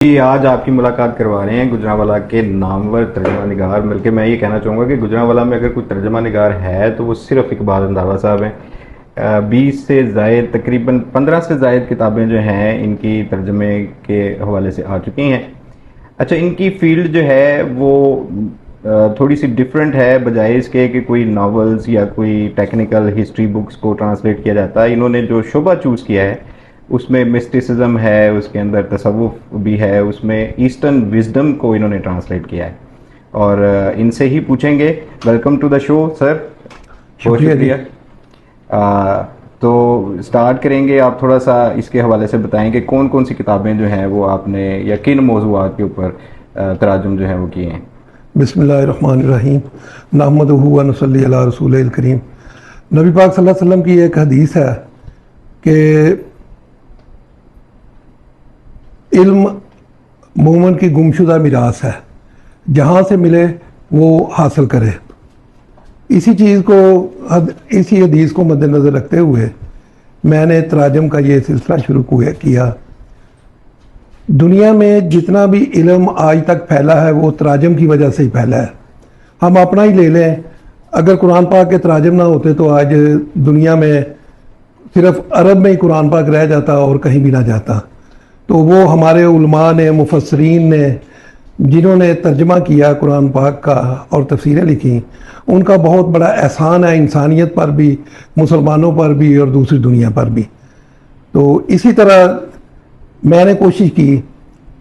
जी, आज आपकी मुलाकात करवा रहे हैं गुजरांवाला के नामवर तर्जमा निगार। बल्कि मैं ये कहना चाहूँगा कि गुजरांवाला में अगर कोई तर्जमा निगार है तो वो सिर्फ इकबाल रंधावा साहब हैं। 20 से ज़ायद, तकरीबन 15 से ज़ायद किताबें जो हैं इनकी तर्जमे के हवाले से आ चुकी हैं। अच्छा, इनकी फील्ड जो है वो थोड़ी सी डिफरेंट है, बजाय इसके कि कोई नावल्स या कोई टेक्निकल हिस्ट्री बुक्स को ट्रांसलेट किया जाता है। इन्होंने जो शोबा चूज़ किया है उसमें मिस्टिसिज्म है, उसके अंदर तसव्वुफ भी है, उसमें ईस्टर्न विजडम को इन्होंने ट्रांसलेट किया है। और इनसे ही पूछेंगे। Welcome to the show sir. बहुत शुक्रिया। तो स्टार्ट करेंगे, आप थोड़ा सा इसके हवाले से बताएं कि कौन कौन सी किताबें जो हैं वो आपने या किन मौज़ूआत के ऊपर तराजुम जो है वो किए हैं। बिस्मिल्लाहिर्रहमानिर्रहीम नहमदुहु व नसल्ली अला रसूलिल करीम। नबी पाक सल्लल्लाहु अलैहि वसल्लम की एक हदीस है कि इल्म मोमन की गुमशुदा मिरास है, जहाँ से मिले वो हासिल करे। इसी चीज़ को, इसी हदीस को मद्देनज़र रखते हुए मैंने तराजम का ये सिलसिला शुरू किया। दुनिया में जितना भी इल्म आज तक फैला है वो तराजम की वजह से ही फैला है। हम अपना ही ले लें, अगर कुरान पाक के तराजम ना होते तो आज दुनिया में सिर्फ अरब में ही कुरान पाक रह जाता और कहीं भी ना जाता। तो वो हमारे उलमा ने, मुफस्सरीन ने, जिन्होंने तर्जमा किया कुरान पाक का और तफसीरें लिखी, उनका बहुत बड़ा एहसान है इंसानियत पर भी, मुसलमानों पर भी और दूसरी दुनिया पर भी। तो इसी तरह मैंने कोशिश की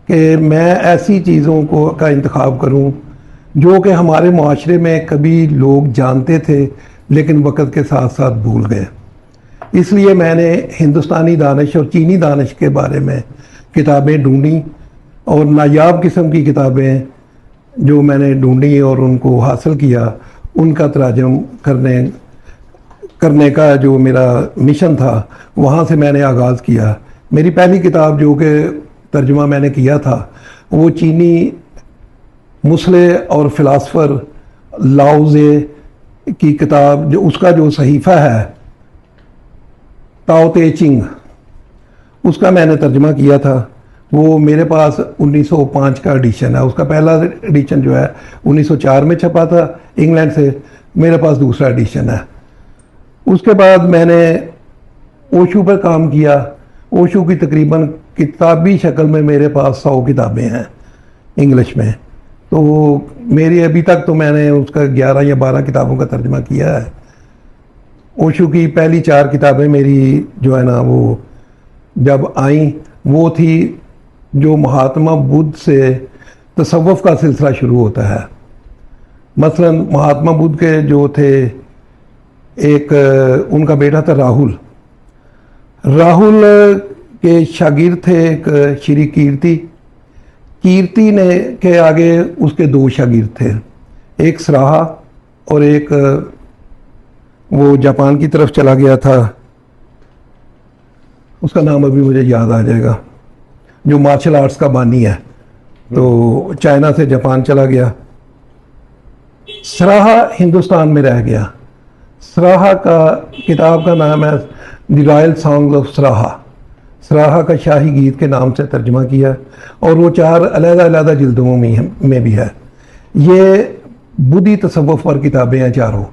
कि मैं ऐसी चीज़ों को का इंतखाब करूं जो कि हमारे माशरे में कभी लोग जानते थे लेकिन वक़्त के साथ साथ भूल गए। इसलिए मैंने हिंदुस्तानी दानिश और चीनी दानिश के बारे में किताबें ढूंढी और नायाब किस्म की किताबें जो मैंने ढूंढी और उनको हासिल किया, उनका तराजम करने का जो मेरा मिशन था वहाँ से मैंने आगाज़ किया। मेरी पहली किताब जो कि तर्जुमा मैंने किया था वो चीनी मुसले और फ़िलासफ़र लाओ ज़े की किताब, जो उसका जो सहीफ़ा है ताओ ते चिंग, उसका मैंने तर्जुमा किया था। वो मेरे पास 1905 का एडिशन है। उसका पहला एडिशन जो है 1904 में छपा था इंग्लैंड से, मेरे पास दूसरा एडिशन है। उसके बाद मैंने ओशो पर काम किया। ओशो की तकरीबन किताबी शक्ल में मेरे पास 100 किताबें हैं इंग्लिश में। तो मेरी अभी तक तो मैंने उसका 11 या 12 किताबों का तर्जुमा किया है। ओशो की पहली 4 किताबें मेरी जो है ना वो जब आई वो थी जो महात्मा बुद्ध से तसव्वुफ का सिलसिला शुरू होता है। मसलन महात्मा बुद्ध के जो थे, एक उनका बेटा था राहुल। राहुल के शागिर्द थे एक श्री कीर्ति। कीर्ति ने के आगे उसके 2 शागिर्द थे, एक सराहा और एक वो जापान की तरफ चला गया था, उसका नाम अभी मुझे याद आ जाएगा, जो मार्शल आर्ट्स का बानी है। तो चाइना से जापान चला गया। सराहा हिंदुस्तान में रह गया। सराहा का किताब का नाम है द रॉयल सॉन्ग्स ऑफ सराहा। सराहा का शाही गीत के नाम से तर्जुमा किया और वो 4 अलग-अलग जिल्दों में भी है। ये बुद्धि तसव्वुफ पर किताबें हैं चारों।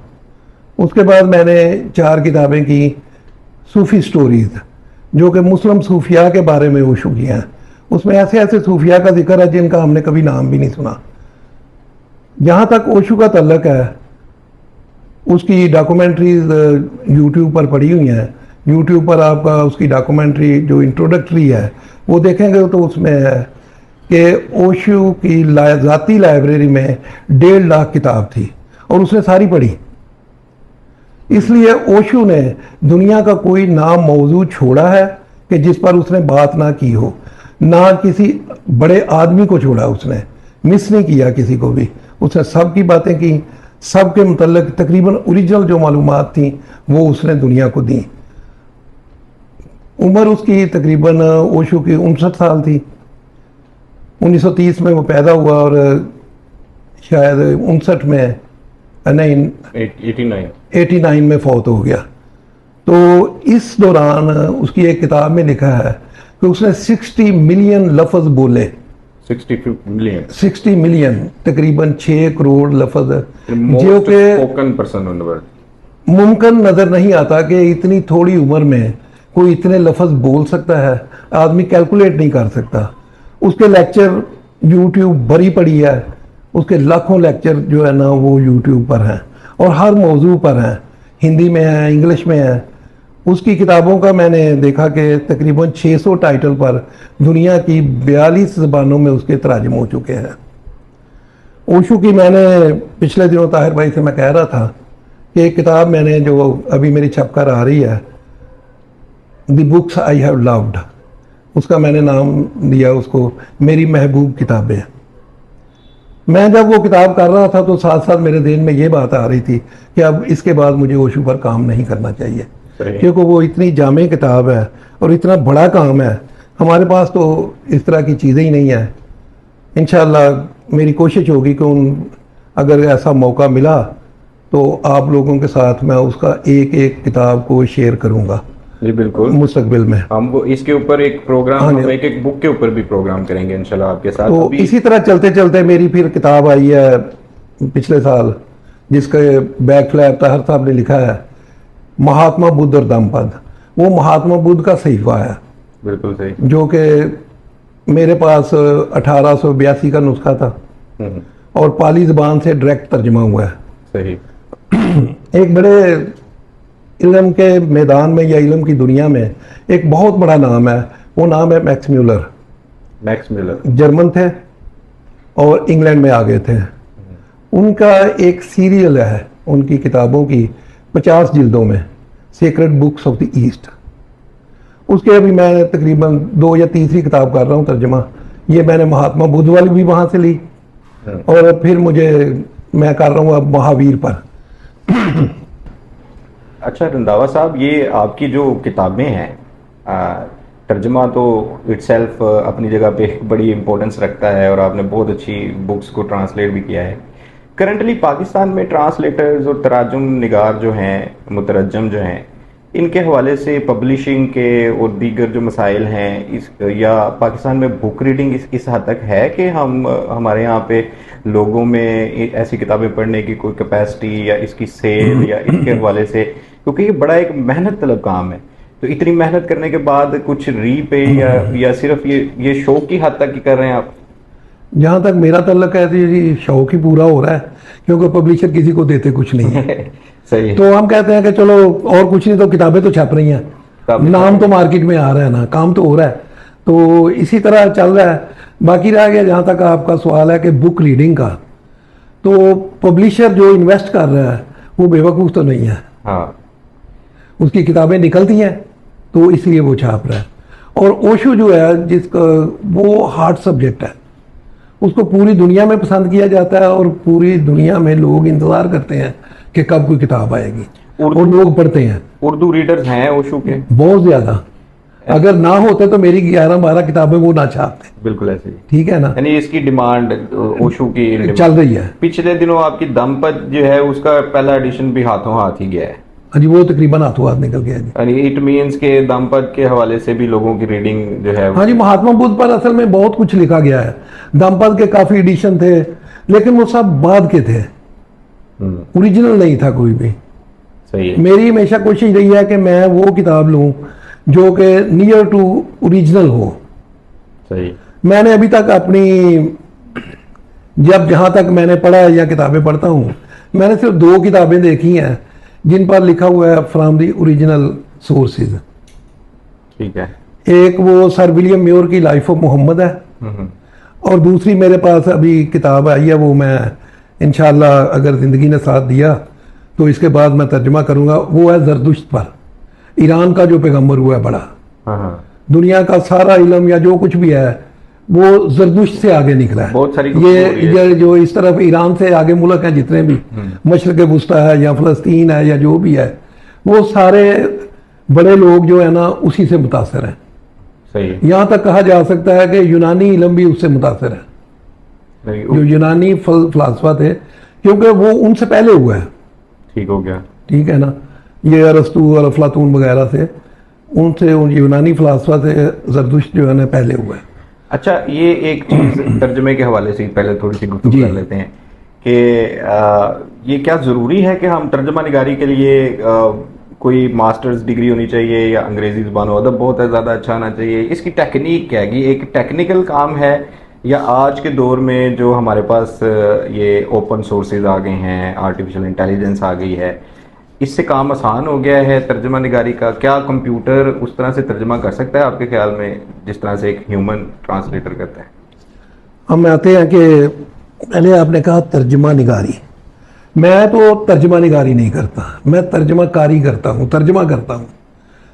उसके बाद मैंने 4 किताबें की सूफ़ी स्टोरीज़, जो कि मुस्लिम सूफिया के बारे में ओशो किया हैं। उसमें ऐसे ऐसे सूफिया का जिक्र है जिनका हमने कभी नाम भी नहीं सुना। जहाँ तक ओशो का तल्लक है, उसकी डॉक्यूमेंट्रीज यूट्यूब पर पड़ी हुई हैं। यूट्यूब पर आपका उसकी डॉक्यूमेंट्री जो इंट्रोडक्टरी है वो देखेंगे तो उसमें है कि ओशो की ज़ाती लाइब्रेरी में 1.5 लाख किताब थी और उसने सारी पढ़ी। इसलिए ओशो ने दुनिया का कोई नाम मौजू छोड़ा है कि जिस पर उसने बात ना की हो, ना किसी बड़े आदमी को छोड़ा, उसने मिस नहीं किया किसी को भी। उसने सब की बातें की, सब के मुतल्लिक तकरीबन ओरिजिनल जो मालूमात थी वो उसने दुनिया को दी। उम्र उसकी तकरीबन ओशो की 59 साल थी। 1930 में वो पैदा हुआ और शायद 59 में नहीं 89 में फौत हो गया। तो इस दौरान उसकी एक किताब में लिखा है कि उसने 60 मिलियन लफ्ज़ बोले 60 मिलियन 60 मिलियन, तकरीबन 6 करोड़ लफ्ज जो मोस्ट कि spoken person in the world. मुमकिन नज़र नहीं आता कि इतनी थोड़ी उम्र में कोई इतने लफ्ज बोल सकता है, आदमी कैलकुलेट नहीं कर सकता। उसके लेक्चर यूट्यूब भरी पड़ी है, उसके लाखों लेक्चर जो है ना वो यूट्यूब पर हैं और हर मौजू पर हैं, हिंदी में है, इंग्लिश में है। उसकी किताबों का मैंने देखा कि तकरीबन 600 टाइटल पर दुनिया की 42 ज़बानों में उसके तराजम हो चुके हैं। ओशो की मैंने पिछले दिनों ताहिर भाई से मैं कह रहा था कि एक किताब मैंने जो अभी मेरी छप कर आ रही है, the books I have loved, उसका मैंने नाम दिया उसको मेरी महबूब किताबें। मैं जब वो किताब कर रहा था तो साथ साथ मेरे दिल में ये बात आ रही थी कि अब इसके बाद मुझे ओशो पर काम नहीं करना चाहिए, क्योंकि वो इतनी जामे किताब है और इतना बड़ा काम है। हमारे पास तो इस तरह की चीज़ें ही नहीं है। इंशाअल्लाह मेरी कोशिश होगी कि अगर ऐसा मौका मिला तो आप लोगों के साथ मैं उसका एक एक किताब को शेयर करूंगा जी बिल्कुल, मुस्तकबिल में। हम वो इसके ऊपर एक प्रोग्राम, हम एक एक बुक के ऊपर भी प्रोग्राम करेंगे इंशाल्लाह आपके साथ। तो इसी तरह चलते चलते मेरी फिर किताब आई है पिछले साल, जिसके बैक फ्लैप ताहर साहब ने लिखा है महात्मा बुद्ध और दमपद। वो महात्मा बुद्ध का सहीफा है, बिल्कुल सही, जो कि मेरे पास 1882 का नुस्खा था और पाली ज़बान से डायरेक्ट तर्जमा हुआ है। सही। एक बड़े इल्म के मैदान में या इल्म की दुनिया में एक बहुत बड़ा नाम है, वो नाम है Max Muller. Max Muller German थे और इंग्लैंड में आ गए थे। उनका एक सीरियल है उनकी किताबों की 50 जिल्दों में, secret books of the east. उसके अभी मैं तकरीबन 2 या तीसरी किताब कर रहा हूँ तर्जमा। ये मैंने महात्मा बुद्ध वाली भी वहाँ से ली और फिर मैं कर रहा हूँ अब महावीर पर। अच्छा रंधावा साहब, ये आपकी जो किताबें हैं, तर्जमा तो इटसेल्फ अपनी जगह पे एक बड़ी इंपॉर्टेंस रखता है और आपने बहुत अच्छी बुक्स को ट्रांसलेट भी किया है। करंटली पाकिस्तान में ट्रांसलेटर्स और तराजुम निगार जो हैं, मुतरजम जो हैं, इनके हवाले से पब्लिशिंग के और दीगर जो मसाइल हैं इस या पाकिस्तान में बुक रीडिंग इस हद तक है कि हमारे यहाँ पे लोगों में ऐसी किताबें पढ़ने की कोई कैपेसिटी या इसकी सेल या इसके हवाले से, क्योंकि ये बड़ा एक मेहनत तलब काम है, तो इतनी मेहनत करने के बाद कुछ री पे या सिर्फ ये शौक की हद तक ही कर रहे हैं आप? जहाँ तक मेरा तल्लक है तो ये शौक ही पूरा हो रहा है, क्योंकि पब्लिशर किसी को देते कुछ नहीं है। सही है। तो हम कहते हैं कि चलो और कुछ नहीं तो किताबें तो छप रही हैं, नाम तो मार्केट में आ रहा है ना, काम तो हो रहा है, तो इसी तरह चल रहा है। बाकी रह गया जहाँ तक आपका सवाल है कि बुक रीडिंग का, तो पब्लिशर जो इन्वेस्ट कर रहा है वो बेवकूफ़ तो नहीं है। हाँ, उसकी किताबें निकलती हैं तो इसलिए वो छाप रहा है। और ओशो जो है जिसका वो हार्ड सब्जेक्ट है, उसको पूरी दुनिया में पसंद किया जाता है और पूरी दुनिया में लोग इंतज़ार करते हैं कि कब कोई किताब आएगी और लोग पढ़ते हैं। उर्दू रीडर्स हैं ओशो के बहुत ज़्यादा, अगर ना होते तो मेरी 11-12 किताबें वो ना छापते। बिल्कुल ऐसे ही, ठीक है ना, यानी इसकी डिमांड ओशो की चल रही है। पिछले दिनों आपकी दमपद जो है उसका पहला एडिशन भी हाथों हाथ ही गया है। हाँ जी, वो तकरीबन हाथों हाथ निकल गया जी। यानी इट मीन्स के दमपद के हवाले से भी लोगों की रीडिंग जो है। हाँ जी, महात्मा बुद्ध पर असल में बहुत कुछ लिखा गया है। दमपद के काफ़ी एडिशन थे लेकिन वो सब बाद के थे, ओरिजिनल नहीं था कोई भी। सही है। मेरी हमेशा कोशिश रही है कि मैं वो किताब लूं जो कि नियर टू ओरिजिनल हो। सही। मैंने अभी तक जहाँ तक मैंने पढ़ा या किताबें पढ़ता हूँ, मैंने सिर्फ 2 किताबें देखी हैं जिन पर लिखा हुआ है फ्रॉम दी ओरिजिनल सोर्सेज। ठीक है। एक वो सर विलियम म्योर की लाइफ ऑफ मोहम्मद है और दूसरी मेरे पास अभी किताब आई है, वो मैं इंशाल्लाह अगर ज़िंदगी ने साथ दिया तो इसके बाद मैं तर्जुमा करूँगा। वो है जरदुश्त पर, ईरान का जो पैगंबर हुआ है बड़ा। हाँ। दुनिया का सारा इल्म या जो कुछ भी है वो जरदुश्त से आगे निकला है। बहुत सारी ये जो इस तरफ ईरान से आगे मुल्क हैं जितने भी, मशरक़ वुस्ता है या फ़लस्तीन है या जो भी है, वो सारे बड़े लोग जो है ना उसी से मुतासर हैं। सही। यहाँ तक कहा जा सकता है कि यूनानी इल्म भी उससे मुतासर है, जो यूनानी फलसफा थे, क्योंकि वो उनसे पहले हुआ है। ठीक हो गया। ठीक है ना, ये अरस्तु और अफलातून वगैरह से, उनसे उन यूनानी फलसफा से जरदुश्त जो है ना पहले हुआ है। अच्छा, ये एक चीज तर्जमे के हवाले से पहले थोड़ी सी गुफ्तगू जी। कर लेते हैं कि ये क्या ज़रूरी है कि हम तर्जमा निगारी के लिए कोई मास्टर्स डिग्री होनी चाहिए या अंग्रेजी ज़ुबान अदब बहुत ज़्यादा अच्छा आना चाहिए? इसकी टेक्निक क्या है कि एक टेक्निकल काम है या आज के दौर में जो हमारे पास ये ओपन सोर्सेज आ गए हैं, आर्टिफिशियल इंटेलिजेंस आ गई है, इससे काम आसान हो गया है तर्जमा निगारी का? क्या कंप्यूटर उस तरह से तर्जमा कर सकता है आपके ख्याल में जिस तरह से एक ह्यूमन ट्रांसलेटर करता है? हम आते हैं कि पहले आपने कहा तर्जमा निगारी। मैं तो तर्जमा निगारी नहीं करता, मैं तर्जमा कारी करता हूँ, तर्जमा करता हूँ।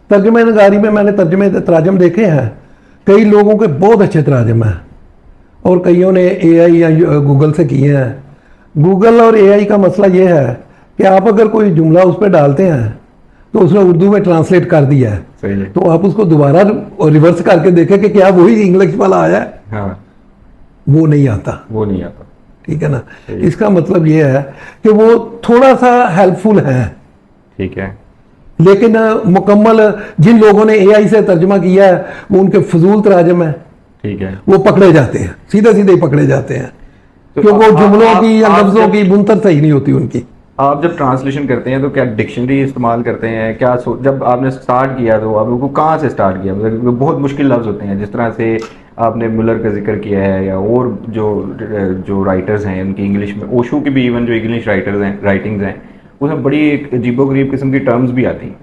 तर्जमा निगारी में मैंने तर्जमे तराजम देखे हैं, कई लोगों के बहुत अच्छे तराजम हैं और कईयों ने एआई या गूगल से किए हैं। गूगल और एआई का मसला ये है कि आप अगर कोई जुमला उस पर डालते हैं तो उसने उर्दू में ट्रांसलेट कर दिया है, सही है। तो आप उसको दोबारा रिवर्स करके देखें कि क्या वही इंग्लिश वाला आया है, हाँ, वो नहीं आता। वो नहीं आता। ठीक है ना। इसका मतलब ये है कि वो थोड़ा सा हेल्पफुल है, ठीक है। लेकिन मुकम्मल जिन लोगों ने एआई से तर्जमा किया है वो उनके फजूल तराजम है, ठीक है। वो पकड़े जाते हैं, सीधे सीधे ही पकड़े जाते हैं, तो क्योंकि वो जुमलों की या आप लफ्जों जब- की बुनतर सही नहीं होती उनकी। आप जब ट्रांसलेशन करते हैं तो क्या डिक्शनरी इस्तेमाल करते हैं? क्या जब आपने स्टार्ट किया तो आपको कहाँ से स्टार्ट किया? मतलब बहुत मुश्किल लफ्ज़ होते हैं, जिस तरह से आपने मुलर का जिक्र किया है या और जो जो राइटर्स हैं उनकी इंग्लिश में, ओशो की भी इवन जो इंग्लिश राइटर्स हैं, राइटिंग्स हैं, उसमें बड़ी एक अजीबोगरीब किस्म की टर्म्स भी आती हैं।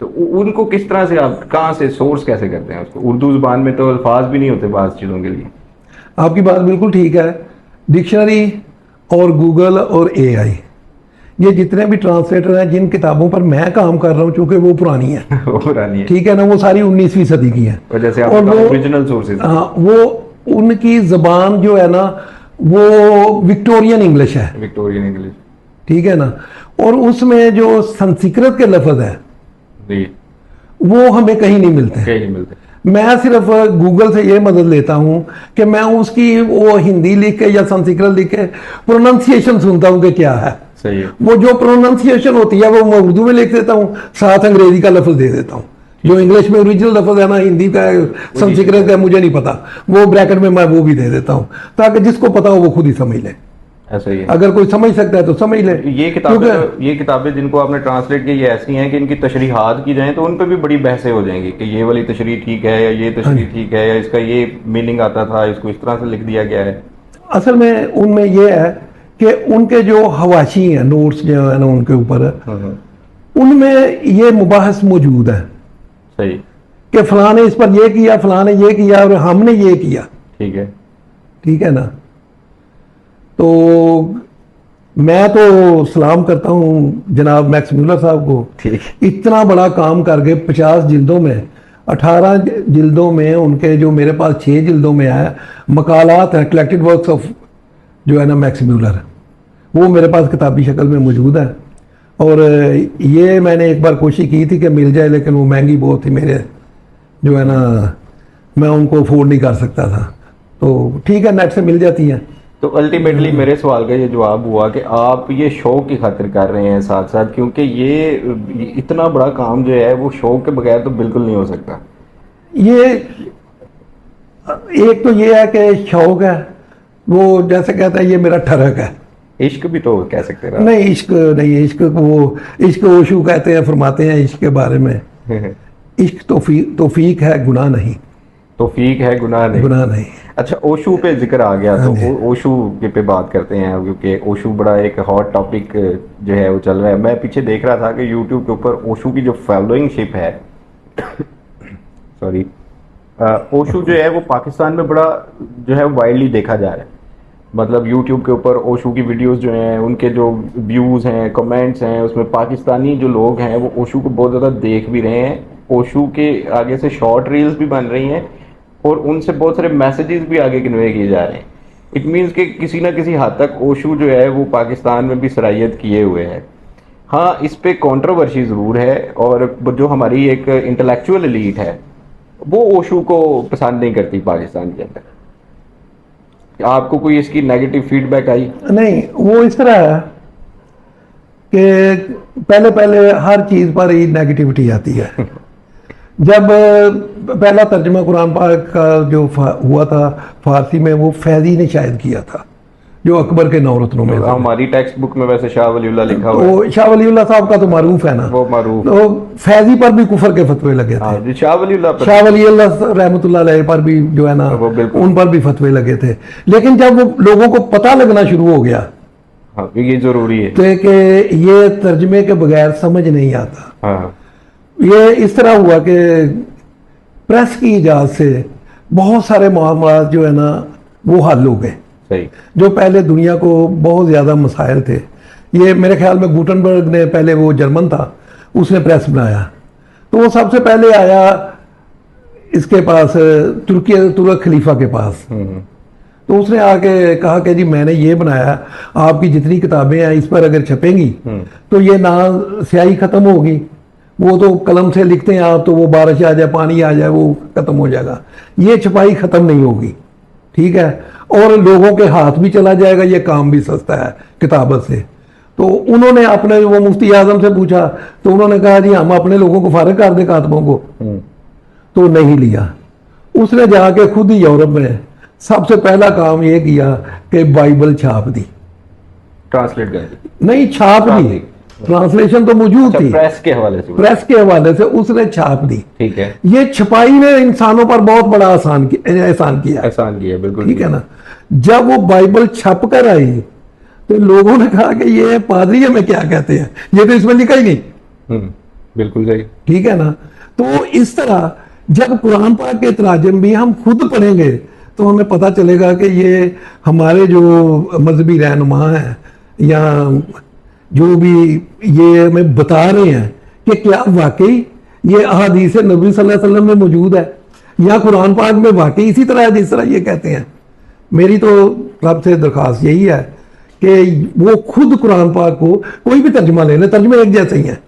तो उनको किस तरह से आप कहाँ से सोर्स कैसे करते हैं उसको? उर्दू ज़ुबान में तो अल्फाज भी नहीं होते बाज़ चीज़ों के लिए। आपकी बात बिल्कुल ठीक है। डिक्शनरी और गूगल और एआई, ये जितने भी ट्रांसलेटर हैं जिन किताबों पर मैं काम कर रहा हूँ, चूंकि वो पुरानी है, वो पुरानी है। ठीक है ना, वो सारी 19वीं सदी की है। और जैसे और आप वो ओरिजिनल सोर्सेज। हाँ, वो उनकी जबान जो है ना वो विक्टोरियन इंग्लिश है, विक्टोरियन इंग्लिश। ठीक है ना। और उसमें जो संस्कृत के लफ्ज है जी। वो हमें कहीं नहीं मिलते। कहीं नहीं मिलते। मैं सिर्फ गूगल से ये मदद लेता हूँ कि मैं उसकी वो हिंदी लिख के या संस्कृत लिख के प्रोनाउंसिएशन सुनता हूँ कि क्या है। सही है। वो जो प्रोनाउंसिएशन होती है वो मैं उर्दू में लिख देता हूँ, साथ अंग्रेजी का लफ्ज दे देता हूँ। जो इंग्लिश में ओरिजिनल लफ्ज है ना, हिंदी का है, संस्कृत का है, मुझे नहीं पता, वो ब्रैकेट में मैं वो भी दे देता हूँ ताकि जिसको पता हो वो खुद ही समझ ले। ऐसा ही है। अगर कोई समझ सकता है तो समझ ले। ये किताबें जिनको आपने ट्रांसलेट की, ये ऐसी हैं कि इनकी तशरीहात की जाएं तो उन पे भी बड़ी बहसें हो जाएंगी कि ये वाली तशरीह ठीक है या ये तशरीह ठीक है या इसका ये मीनिंग आता था, इसको इस तरह से लिख दिया गया है। असल में उनमें ये है कि उनके जो हवाशी हैं, नोट्स जो है ना उनके ऊपर, उनमें ये मुबाहस मौजूद है सही। कि फलां ने इस पर ये किया, फलां ने ये किया और हमने ये किया। ठीक है। ठीक है ना। तो मैं तो सलाम करता हूँ जनाब मैक्स म्यूलर साहब को, ठीक। इतना बड़ा काम करके 50 जिल्दों में, 18 जिल्दों में, उनके जो मेरे पास 6 जिल्दों में है मकालात हैं, कलेक्टेड वर्क्स ऑफ जो है ना मैक्स म्यूलर, वो मेरे पास किताबी शक्ल में मौजूद है। और ये मैंने एक बार कोशिश की थी कि मिल जाए, लेकिन वो महंगी बहुत थी, मेरे जो है ना मैं उनको अफोर्ड नहीं कर सकता था। तो ठीक है, नेट से मिल जाती हैं। तो अल्टीमेटली मेरे सवाल का ये जवाब हुआ कि आप ये शौक की खातिर कर रहे हैं साथ साथ, क्योंकि ये इतना बड़ा काम जो है वो शौक के बगैर तो बिल्कुल नहीं हो सकता। ये एक तो ये है कि शौक है, वो जैसे कहता है ये मेरा ठरक है। इश्क भी तो कह सकते हैं। नहीं, इश्क नहीं, इश्क ओशू कहते हैं, फरमाते हैं इश्क के बारे में, इश्क तौफीक है, गुनाह नहीं। तौफीक है, गुनाह नहीं। गुनाह नहीं। अच्छा, ओशू पे जिक्र आ गया तो ओशू के पे बात करते हैं, क्योंकि ओशू बड़ा एक हॉट टॉपिक जो है वो चल रहा है। मैं पीछे देख रहा था कि यूट्यूब के ऊपर ओशू की जो फॉलोइंगशिप है सॉरी, ओशू जो है वो पाकिस्तान में बड़ा जो है वाइडली देखा जा रहा है। मतलब यूट्यूब के ऊपर ओशू की वीडियोस जो हैं, उनके जो व्यूज़ हैं, कमेंट्स हैं, उसमें पाकिस्तानी जो लोग हैं वो ओशू को बहुत ज़्यादा देख भी रहे हैं। ओशू के आगे से शॉर्ट रील्स भी बन रही हैं और उनसे बहुत सारे मैसेजेस भी आगे कन्वे किए जा रहे हैं। इट मीन्स कि किसी ना किसी हद तक ओशू जो है वो पाकिस्तान में भी सरायत किए हुए है। हाँ, इस पे कंट्रोवर्सी ज़रूर है और जो हमारी एक इंटेलेक्चुअल एलीट है वो ओशू को पसंद नहीं करती पाकिस्तान के अंदर। आपको कोई इसकी नेगेटिव फीडबैक आई? नहीं, वो इस तरह है कि पहले पहले हर चीज़ पर ही नेगेटिविटी आती है जब पहला तर्जमा कुरान पाक का जो हुआ था फारसी में, वो फैजी ने शायद किया था, जो अकबर के नौरत्नों में था। हमारी टेक्स्ट बुक में वैसे शाह वलीउल्लाह लिखा हुआ है। तो शाह वलीउल्लाह साहब का तो मारूफ है ना, वो मारूफ। तो फैजी पर भी कुफर के फतवे लगे थे। हाँ, शाह वलीउल्लाह पर शाह वलीउल्लाह रहमतुल्लाह अलैह पर भी जो है ना, वो बिल्कुल। उन पर भी फतवे लगे थे। लेकिन जब वो लोगों को पता लगना शुरू हो गया हाँ, ये जरूरी है। तो कि ये तर्जमे के बगैर समझ नहीं आता, हाँ, ये इस तरह हुआ कि प्रेस की इजाज़त से बहुत सारे मामला जो है ना वो हल हो गए। सही। जो पहले दुनिया को बहुत ज़्यादा मसाइल थे, ये मेरे ख्याल में गुटनबर्ग ने, पहले वो जर्मन था, उसने प्रेस बनाया, तो वो सबसे पहले आया इसके पास, तुर्क खलीफा के पास। तो उसने आके कहा कि जी मैंने ये बनाया, आपकी जितनी किताबें हैं इस पर अगर छपेंगी तो ये ना स्याही ख़त्म होगी, वो तो कलम से लिखते हैं आप, तो वो बारिश आ जाए, पानी आ जाए, वो ख़त्म हो जाएगा, ये छपाई ख़त्म नहीं होगी, ठीक है, और लोगों के हाथ भी चला जाएगा, ये काम भी सस्ता है किताबत से। तो उन्होंने अपने वो मुफ्ती आजम से पूछा, तो उन्होंने कहा जी हम अपने लोगों को फारिग कर दें कातबों को, तो नहीं लिया। उसने जाके खुद ही यूरोप में सबसे पहला काम ये किया कि बाइबल छाप दी, ट्रांसलेट कर दी। नहीं छाप दी, ट्रांसलेशन तो मौजूद थी, प्रेस के हवाले से। प्रेस के हवाले से उसने छाप दी। ठीक है। ये छपाई ने इंसानों पर बहुत बड़ा एहसान किया, एहसान किया, बिल्कुल ठीक है ना। जब वो बाइबल छप कर आई तो लोगों ने कहा कि ये पादरी हमें क्या कहते हैं, ये तो इसमें लिखा ही नहीं। बिल्कुल सही। ठीक है ना। तो इस तरह जब कुरान पाक के तराजम भी हम खुद पढ़ेंगे तो हमें पता चलेगा कि ये हमारे जो मजहबी रहनुमा हैं या जो भी ये हमें बता रहे हैं कि क्या वाकई ये अहादीस नबी सल्लल्लाहु अलैहि वसल्लम में मौजूद है या कुरान पाक में वाकई इसी तरह है जिस तरह ये कहते हैं। मेरी तो रब से दरख्वास्त यही है कि वो खुद कुरान पाक को, कोई भी तर्जुमा ले ले, तर्जुमे एक जैसे ही हैं,